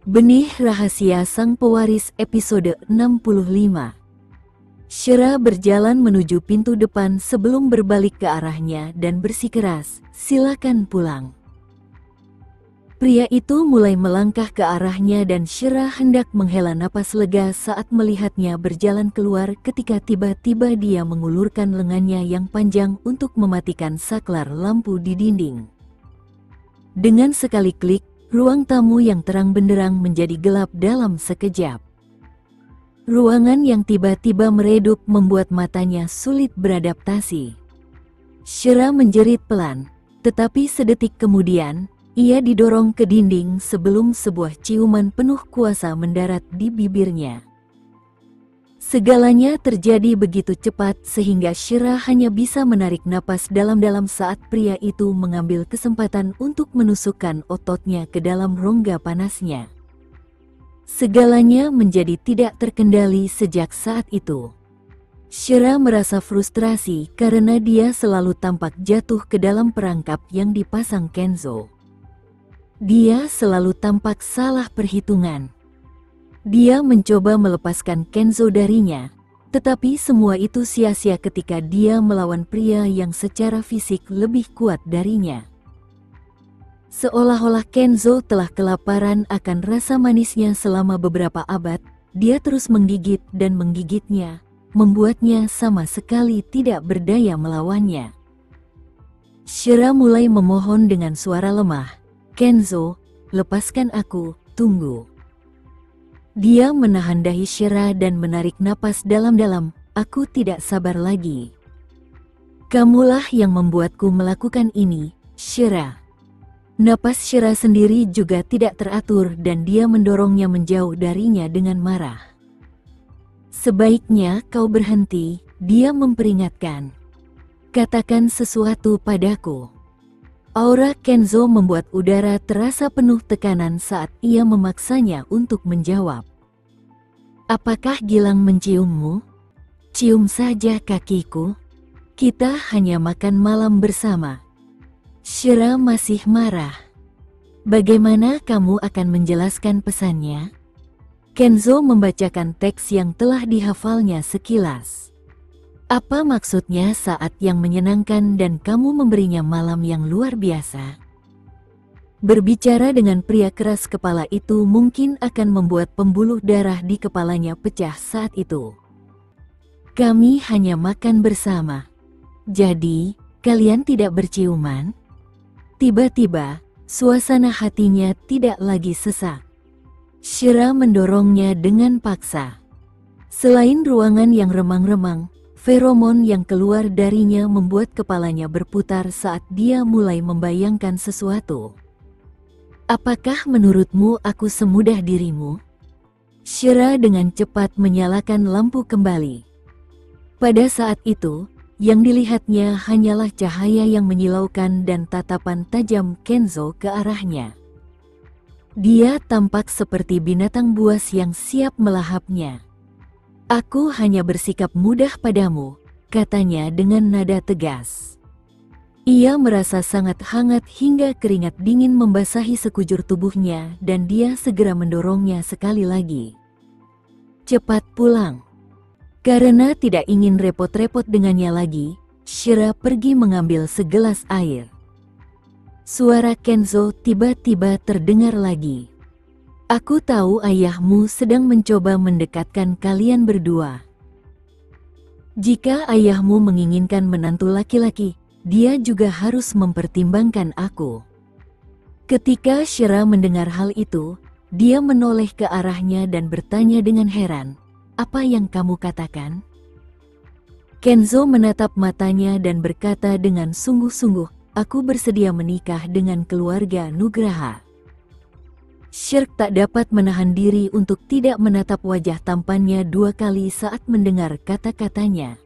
Benih Rahasia Sang Pewaris episode 65. Syera berjalan menuju pintu depan sebelum berbalik ke arahnya dan bersikeras, "Silakan pulang." Pria itu mulai melangkah ke arahnya dan Syera hendak menghela napas lega saat melihatnya berjalan keluar ketika tiba-tiba dia mengulurkan lengannya yang panjang untuk mematikan saklar lampu di dinding. Dengan sekali klik, ruang tamu yang terang benderang menjadi gelap dalam sekejap. Ruangan yang tiba-tiba meredup membuat matanya sulit beradaptasi. Syera menjerit pelan, tetapi sedetik kemudian, ia didorong ke dinding sebelum sebuah ciuman penuh kuasa mendarat di bibirnya. Segalanya terjadi begitu cepat sehingga Syera hanya bisa menarik napas dalam-dalam saat pria itu mengambil kesempatan untuk menusukkan ototnya ke dalam rongga panasnya. Segalanya menjadi tidak terkendali sejak saat itu. Syera merasa frustrasi karena dia selalu tampak jatuh ke dalam perangkap yang dipasang Kenzo. Dia selalu tampak salah perhitungan. Dia mencoba melepaskan Kenzo darinya, tetapi semua itu sia-sia ketika dia melawan pria yang secara fisik lebih kuat darinya. Seolah-olah Kenzo telah kelaparan akan rasa manisnya selama beberapa abad, dia terus menggigit dan menggigitnya, membuatnya sama sekali tidak berdaya melawannya. Syera mulai memohon dengan suara lemah, "Kenzo, lepaskan aku, tunggu." Dia menahan dahi Syera dan menarik napas dalam-dalam, "Aku tidak sabar lagi. Kamulah yang membuatku melakukan ini, Syera." Napas Syera sendiri juga tidak teratur dan dia mendorongnya menjauh darinya dengan marah. "Sebaiknya kau berhenti," dia memperingatkan. "Katakan sesuatu padaku." Aura Kenzo membuat udara terasa penuh tekanan saat ia memaksanya untuk menjawab. "Apakah Gilang menciummu? Cium saja kakiku. Kita hanya makan malam bersama." Syera masih marah. "Bagaimana kamu akan menjelaskan pesannya?" Kenzo membacakan teks yang telah dihafalnya sekilas. "Apa maksudnya saat yang menyenangkan dan kamu memberinya malam yang luar biasa?" Berbicara dengan pria keras kepala itu mungkin akan membuat pembuluh darah di kepalanya pecah saat itu. "Kami hanya makan bersama. Jadi, kalian tidak berciuman?" Tiba-tiba, suasana hatinya tidak lagi sesak. Syera mendorongnya dengan paksa. Selain ruangan yang remang-remang, feromon yang keluar darinya membuat kepalanya berputar saat dia mulai membayangkan sesuatu. "Apakah menurutmu aku semudah dirimu?" Syera dengan cepat menyalakan lampu kembali. Pada saat itu, yang dilihatnya hanyalah cahaya yang menyilaukan dan tatapan tajam Kenzo ke arahnya. Dia tampak seperti binatang buas yang siap melahapnya. "Aku hanya bersikap mudah padamu," katanya dengan nada tegas. Ia merasa sangat hangat hingga keringat dingin membasahi sekujur tubuhnya dan dia segera mendorongnya sekali lagi. "Cepat pulang." Karena tidak ingin repot-repot dengannya lagi, Syera pergi mengambil segelas air. Suara Kenzo tiba-tiba terdengar lagi. "Aku tahu ayahmu sedang mencoba mendekatkan kalian berdua. Jika ayahmu menginginkan menantu laki-laki, dia juga harus mempertimbangkan aku." Ketika Syera mendengar hal itu, dia menoleh ke arahnya dan bertanya dengan heran, "Apa yang kamu katakan?" Kenzo menatap matanya dan berkata dengan sungguh-sungguh, "Aku bersedia menikah dengan keluarga Nugraha." Syera tak dapat menahan diri untuk tidak menatap wajah tampannya dua kali saat mendengar kata-katanya.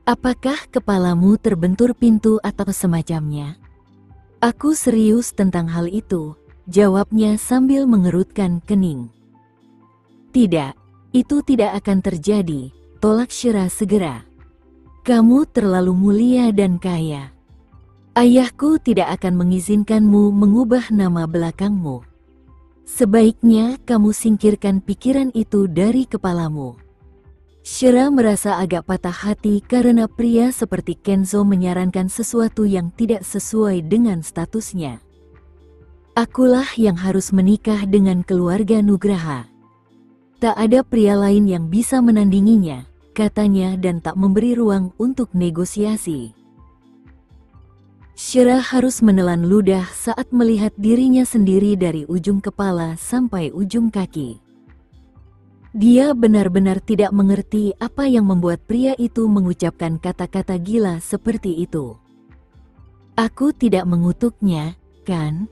"Apakah kepalamu terbentur pintu atau semacamnya?" "Aku serius tentang hal itu," jawabnya sambil mengerutkan kening. "Tidak, itu tidak akan terjadi," tolak Syera segera. "Kamu terlalu mulia dan kaya. Ayahku tidak akan mengizinkanmu mengubah nama belakangmu." Sebaiknya kamu singkirkan pikiran itu dari kepalamu. Shira merasa agak patah hati karena pria seperti Kenzo menyarankan sesuatu yang tidak sesuai dengan statusnya. Akulah yang harus menikah dengan keluarga Nugraha. Tak ada pria lain yang bisa menandinginya, katanya dan tak memberi ruang untuk negosiasi. Shira harus menelan ludah saat melihat dirinya sendiri dari ujung kepala sampai ujung kaki. Dia benar-benar tidak mengerti apa yang membuat pria itu mengucapkan kata-kata gila seperti itu. Aku tidak mengutuknya, kan?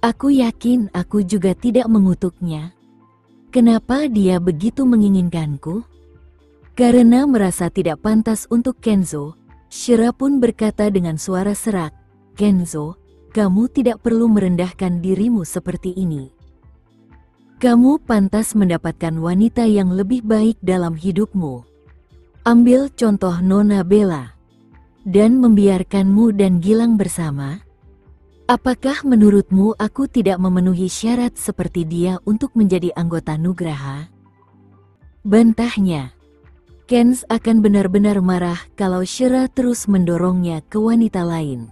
Aku yakin aku juga tidak mengutuknya. Kenapa dia begitu menginginkanku? Karena merasa tidak pantas untuk Kenzo, Shira pun berkata dengan suara serak, "Kenzo, kamu tidak perlu merendahkan dirimu seperti ini. Kamu pantas mendapatkan wanita yang lebih baik dalam hidupmu. Ambil contoh Nona Bella. Dan membiarkanmu dan Gilang bersama? Apakah menurutmu aku tidak memenuhi syarat seperti dia untuk menjadi anggota Nugraha?" Bantahnya. Kenz akan benar-benar marah kalau Shira terus mendorongnya ke wanita lain.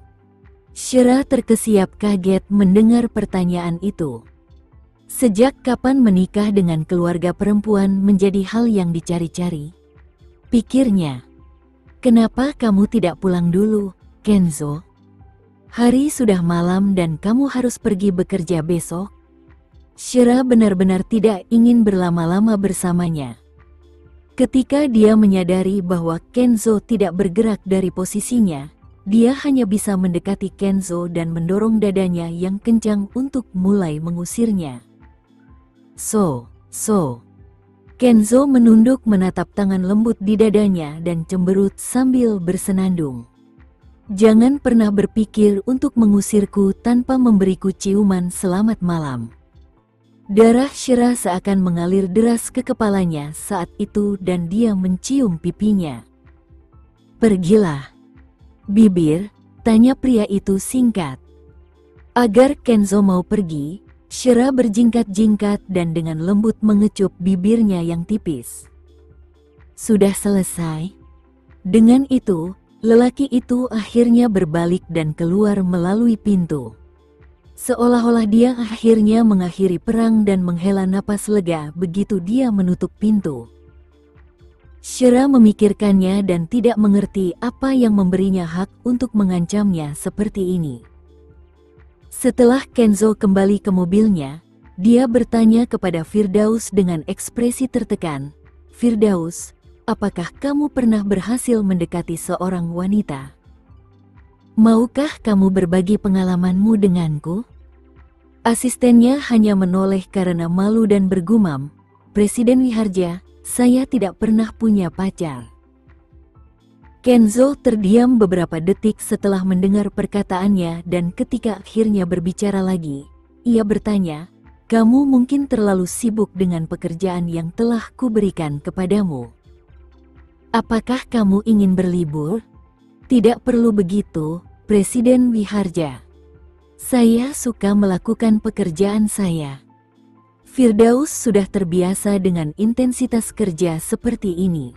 Shira terkesiap kaget mendengar pertanyaan itu. Sejak kapan menikah dengan keluarga perempuan menjadi hal yang dicari-cari? Pikirnya. Kenapa kamu tidak pulang dulu, Kenzo? Hari sudah malam dan kamu harus pergi bekerja besok. Shira benar-benar tidak ingin berlama-lama bersamanya. Ketika dia menyadari bahwa Kenzo tidak bergerak dari posisinya, dia hanya bisa mendekati Kenzo dan mendorong dadanya yang kencang untuk mulai mengusirnya. So. Kenzo menunduk menatap tangan lembut di dadanya dan cemberut sambil bersenandung. Jangan pernah berpikir untuk mengusirku tanpa memberiku ciuman selamat malam. Darah Shira seakan mengalir deras ke kepalanya saat itu dan dia mencium pipinya. Pergilah. Bibir, tanya pria itu singkat. Agar Kenzo mau pergi, Shira berjingkat-jingkat dan dengan lembut mengecup bibirnya yang tipis. Sudah selesai? Dengan itu, lelaki itu akhirnya berbalik dan keluar melalui pintu. Seolah-olah dia akhirnya mengakhiri perang dan menghela napas lega begitu dia menutup pintu. Shira memikirkannya dan tidak mengerti apa yang memberinya hak untuk mengancamnya seperti ini. Setelah Kenzo kembali ke mobilnya, dia bertanya kepada Firdaus dengan ekspresi tertekan, "Firdaus, apakah kamu pernah berhasil mendekati seorang wanita? Maukah kamu berbagi pengalamanmu denganku?" Asistennya hanya menoleh karena malu dan bergumam, "Presiden Wiharja, saya tidak pernah punya pacar." Kenzo terdiam beberapa detik setelah mendengar perkataannya dan ketika akhirnya berbicara lagi, ia bertanya, "Kamu mungkin terlalu sibuk dengan pekerjaan yang telah kuberikan kepadamu. Apakah kamu ingin berlibur?" "Tidak perlu begitu, Presiden Wiharja. Saya suka melakukan pekerjaan saya." Firdaus sudah terbiasa dengan intensitas kerja seperti ini.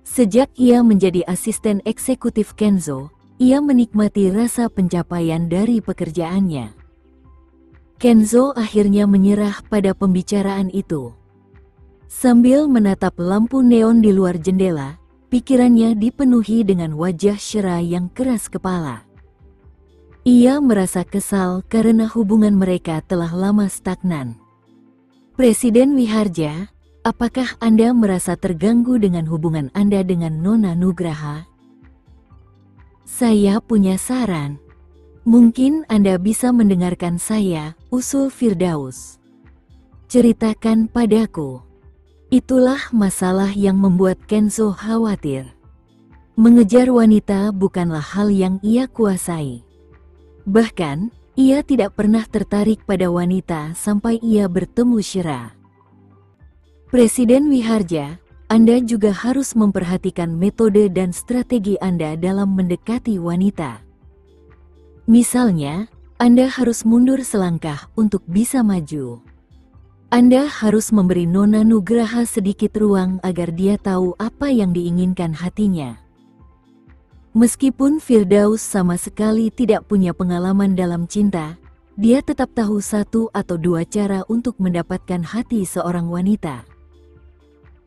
Sejak ia menjadi asisten eksekutif Kenzo, ia menikmati rasa pencapaian dari pekerjaannya. Kenzo akhirnya menyerah pada pembicaraan itu. Sambil menatap lampu neon di luar jendela, pikirannya dipenuhi dengan wajah Shira yang keras kepala. Ia merasa kesal karena hubungan mereka telah lama stagnan. "Presiden Wiharja, apakah Anda merasa terganggu dengan hubungan Anda dengan Nona Nugraha?" "Saya punya saran. Mungkin Anda bisa mendengarkan saya," usul Firdaus. "Ceritakan padaku." Itulah masalah yang membuat Kenzo khawatir. Mengejar wanita bukanlah hal yang ia kuasai. Bahkan, ia tidak pernah tertarik pada wanita sampai ia bertemu Shira. "Presiden Wiharja, Anda juga harus memperhatikan metode dan strategi Anda dalam mendekati wanita. Misalnya, Anda harus mundur selangkah untuk bisa maju. Anda harus memberi Nona Nugraha sedikit ruang agar dia tahu apa yang diinginkan hatinya. Meskipun Firdaus sama sekali tidak punya pengalaman dalam cinta, dia tetap tahu satu atau dua cara untuk mendapatkan hati seorang wanita.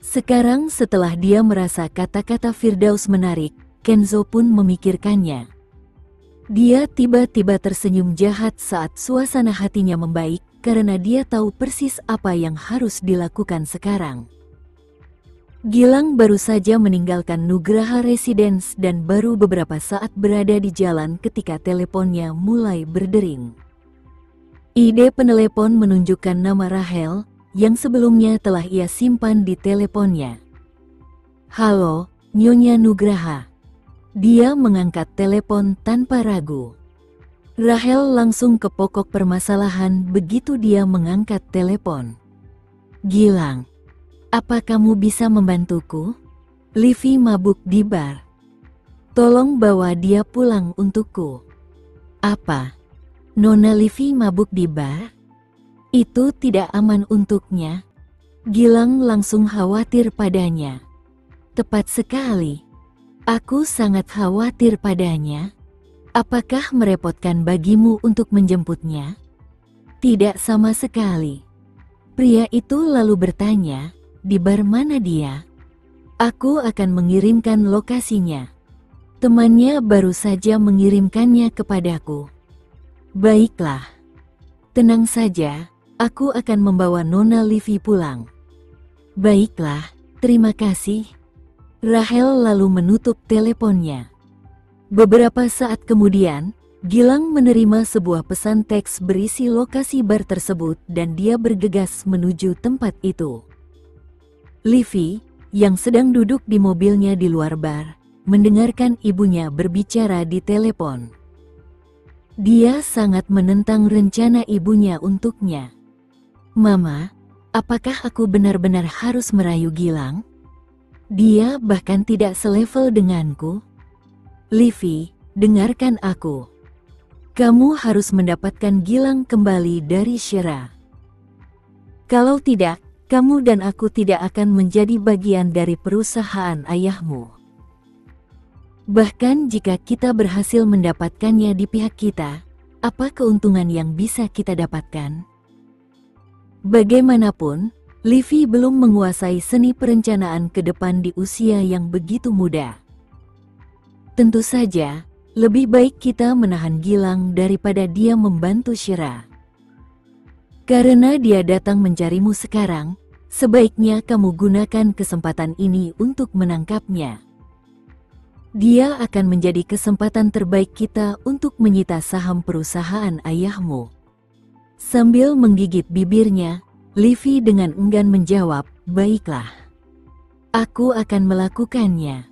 Sekarang setelah dia merasa kata-kata Firdaus menarik, Kenzo pun memikirkannya. Dia tiba-tiba tersenyum jahat saat suasana hatinya membaik karena dia tahu persis apa yang harus dilakukan sekarang. Gilang baru saja meninggalkan Nugraha Residence dan baru beberapa saat berada di jalan ketika teleponnya mulai berdering. Ide penelepon menunjukkan nama Rahel yang sebelumnya telah ia simpan di teleponnya. "Halo, Nyonya Nugraha." Dia mengangkat telepon tanpa ragu. Rahel langsung ke pokok permasalahan begitu dia mengangkat telepon. "Gilang, apa kamu bisa membantuku? Livi mabuk di bar. Tolong bawa dia pulang untukku." "Apa? Nona Livi mabuk di bar? Itu tidak aman untuknya." Gilang langsung khawatir padanya. "Tepat sekali. Aku sangat khawatir padanya. Apakah merepotkan bagimu untuk menjemputnya?" "Tidak sama sekali." Pria itu lalu bertanya, "Di bar mana dia?" "Aku akan mengirimkan lokasinya. Temannya baru saja mengirimkannya kepadaku." "Baiklah. Tenang saja, aku akan membawa Nona Livi pulang." "Baiklah, terima kasih." Rahel lalu menutup teleponnya. Beberapa saat kemudian, Gilang menerima sebuah pesan teks berisi lokasi bar tersebut dan dia bergegas menuju tempat itu. Livi, yang sedang duduk di mobilnya di luar bar, mendengarkan ibunya berbicara di telepon. Dia sangat menentang rencana ibunya untuknya. "Mama, apakah aku benar-benar harus merayu Gilang? Dia bahkan tidak selevel denganku." "Livi, dengarkan aku. Kamu harus mendapatkan Gilang kembali dari Shira. Kalau tidak, kamu dan aku tidak akan menjadi bagian dari perusahaan ayahmu. Bahkan jika kita berhasil mendapatkannya di pihak kita, apa keuntungan yang bisa kita dapatkan?" Bagaimanapun, Livi belum menguasai seni perencanaan ke depan di usia yang begitu muda. Tentu saja, lebih baik kita menahan Gilang daripada dia membantu Shira. Karena dia datang mencarimu sekarang, sebaiknya kamu gunakan kesempatan ini untuk menangkapnya. Dia akan menjadi kesempatan terbaik kita untuk menyita saham perusahaan ayahmu. Sambil menggigit bibirnya, Livi dengan enggan menjawab, "Baiklah. Aku akan melakukannya."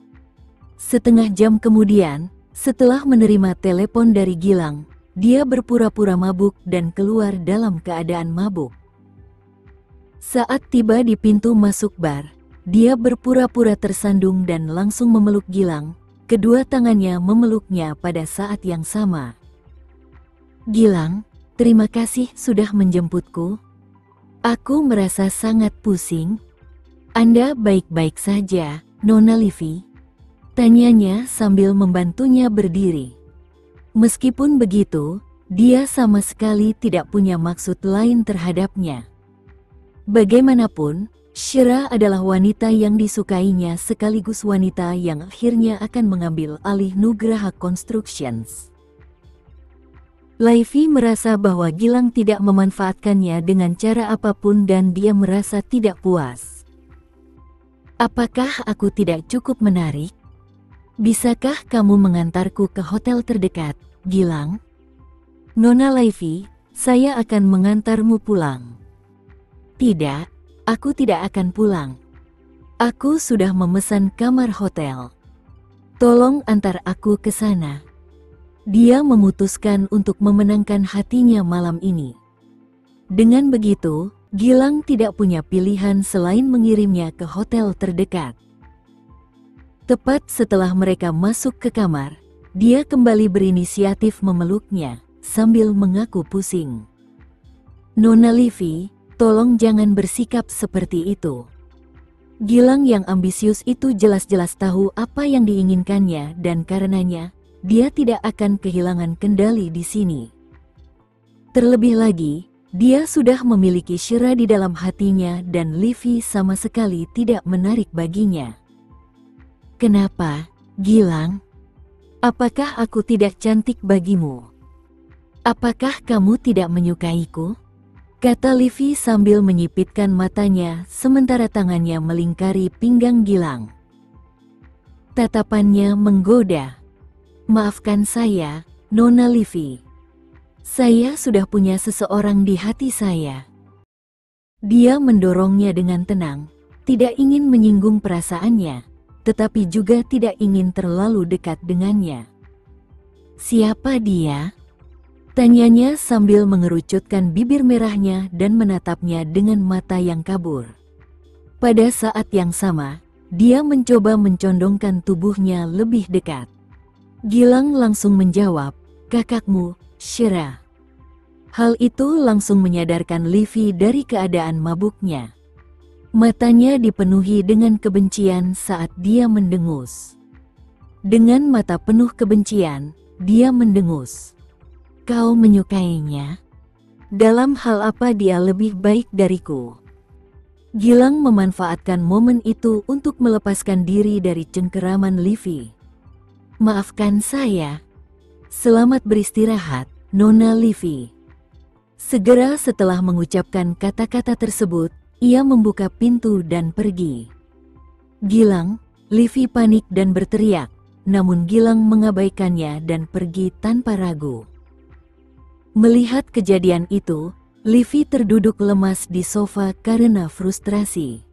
Setengah jam kemudian, setelah menerima telepon dari Gilang, dia berpura-pura mabuk dan keluar dalam keadaan mabuk. Saat tiba di pintu masuk bar, dia berpura-pura tersandung dan langsung memeluk Gilang. Kedua tangannya memeluknya pada saat yang sama. "Gilang, terima kasih sudah menjemputku. Aku merasa sangat pusing." "Anda baik-baik saja, Nona Livi?" tanyanya sambil membantunya berdiri. Meskipun begitu, dia sama sekali tidak punya maksud lain terhadapnya. Bagaimanapun, Shira adalah wanita yang disukainya sekaligus wanita yang akhirnya akan mengambil alih Nugraha Constructions. Livi merasa bahwa Gilang tidak memanfaatkannya dengan cara apapun dan dia merasa tidak puas. "Apakah aku tidak cukup menarik? Bisakah kamu mengantarku ke hotel terdekat, Gilang?" "Nona Livi, saya akan mengantarmu pulang." "Tidak, aku tidak akan pulang. Aku sudah memesan kamar hotel. Tolong antar aku ke sana." Dia memutuskan untuk memenangkan hatinya malam ini. Dengan begitu, Gilang tidak punya pilihan selain mengirimnya ke hotel terdekat. Tepat setelah mereka masuk ke kamar, dia kembali berinisiatif memeluknya. sambil mengaku pusing. "Nona Livy, tolong jangan bersikap seperti itu. Gilang yang ambisius itu jelas-jelas tahu apa yang diinginkannya dan karenanya, dia tidak akan kehilangan kendali di sini. Terlebih lagi, dia sudah memiliki Shira di dalam hatinya dan Livy sama sekali tidak menarik baginya." "Kenapa, Gilang? Apakah aku tidak cantik bagimu? Apakah kamu tidak menyukaiku?" kata Livy sambil menyipitkan matanya sementara tangannya melingkari pinggang Gilang. Tatapannya menggoda. "Maafkan saya, Nona Livy. Saya sudah punya seseorang di hati saya." Dia mendorongnya dengan tenang, tidak ingin menyinggung perasaannya, tetapi juga tidak ingin terlalu dekat dengannya. "Siapa dia?" tanyanya sambil mengerucutkan bibir merahnya dan menatapnya dengan mata yang kabur. Pada saat yang sama, dia mencoba mencondongkan tubuhnya lebih dekat. Gilang langsung menjawab, "Kakakmu, Shira." Hal itu langsung menyadarkan Livy dari keadaan mabuknya. Matanya dipenuhi dengan kebencian saat dia mendengus. Dengan mata penuh kebencian, dia mendengus. "Kau menyukainya? Dalam hal apa dia lebih baik dariku?" Gilang memanfaatkan momen itu untuk melepaskan diri dari cengkeraman Livy. "Maafkan saya. Selamat beristirahat, Nona Livy." Segera setelah mengucapkan kata-kata tersebut, ia membuka pintu dan pergi. "Gilang!" Livy panik dan berteriak, namun Gilang mengabaikannya dan pergi tanpa ragu. Melihat kejadian itu, Livy terduduk lemas di sofa karena frustrasi.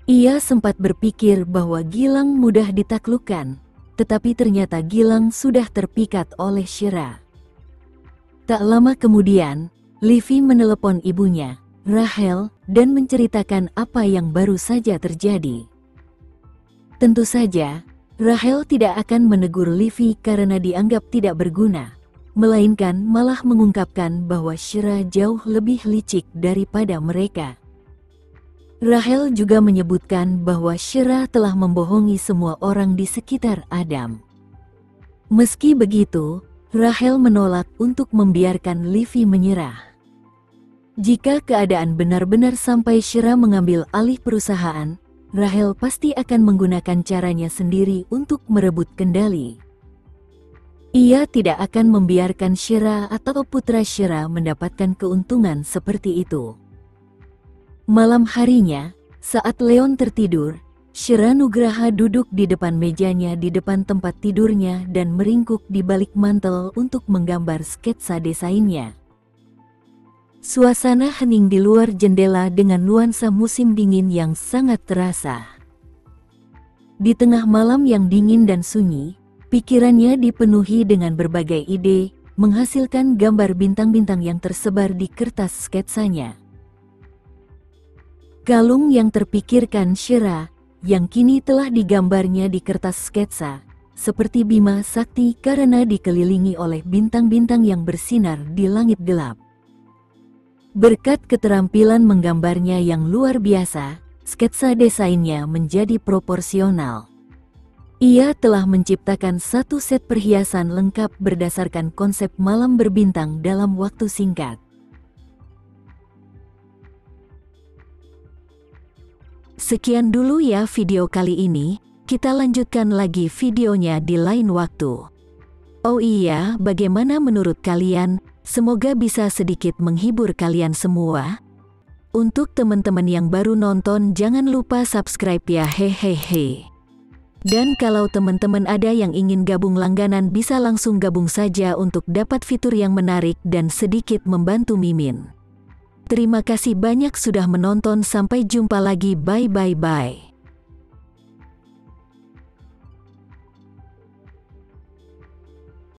Ia sempat berpikir bahwa Gilang mudah ditaklukkan, tetapi ternyata Gilang sudah terpikat oleh Shira. Tak lama kemudian, Livy menelepon ibunya, Rachel, dan menceritakan apa yang baru saja terjadi. Tentu saja, Rachel tidak akan menegur Livy karena dianggap tidak berguna, melainkan malah mengungkapkan bahwa Shira jauh lebih licik daripada mereka. Rachel juga menyebutkan bahwa Shira telah membohongi semua orang di sekitar Adam. Meski begitu, Rachel menolak untuk membiarkan Livy menyerah. Jika keadaan benar-benar sampai Shira mengambil alih perusahaan, Rachel pasti akan menggunakan caranya sendiri untuk merebut kendali. Ia tidak akan membiarkan Shira atau putra Shira mendapatkan keuntungan seperti itu. Malam harinya, saat Leon tertidur, Shira Nugraha duduk di depan mejanya di depan tempat tidurnya dan meringkuk di balik mantel untuk menggambar sketsa desainnya. Suasana hening di luar jendela dengan nuansa musim dingin yang sangat terasa. Di tengah malam yang dingin dan sunyi, pikirannya dipenuhi dengan berbagai ide, menghasilkan gambar bintang-bintang yang tersebar di kertas sketsanya. Kalung yang terpikirkan Shira, yang kini telah digambarnya di kertas sketsa, seperti Bima Sakti karena dikelilingi oleh bintang-bintang yang bersinar di langit gelap. Berkat keterampilan menggambarnya yang luar biasa, sketsa desainnya menjadi proporsional. Ia telah menciptakan satu set perhiasan lengkap berdasarkan konsep malam berbintang dalam waktu singkat. Sekian dulu ya video kali ini, kita lanjutkan lagi videonya di lain waktu. Oh iya, bagaimana menurut kalian? Semoga bisa sedikit menghibur kalian semua. Untuk teman-teman yang baru nonton, jangan lupa subscribe ya, hehehe. Dan kalau teman-teman ada yang ingin gabung langganan bisa langsung gabung saja untuk dapat fitur yang menarik dan sedikit membantu Mimin. Terima kasih banyak sudah menonton, sampai jumpa lagi, bye.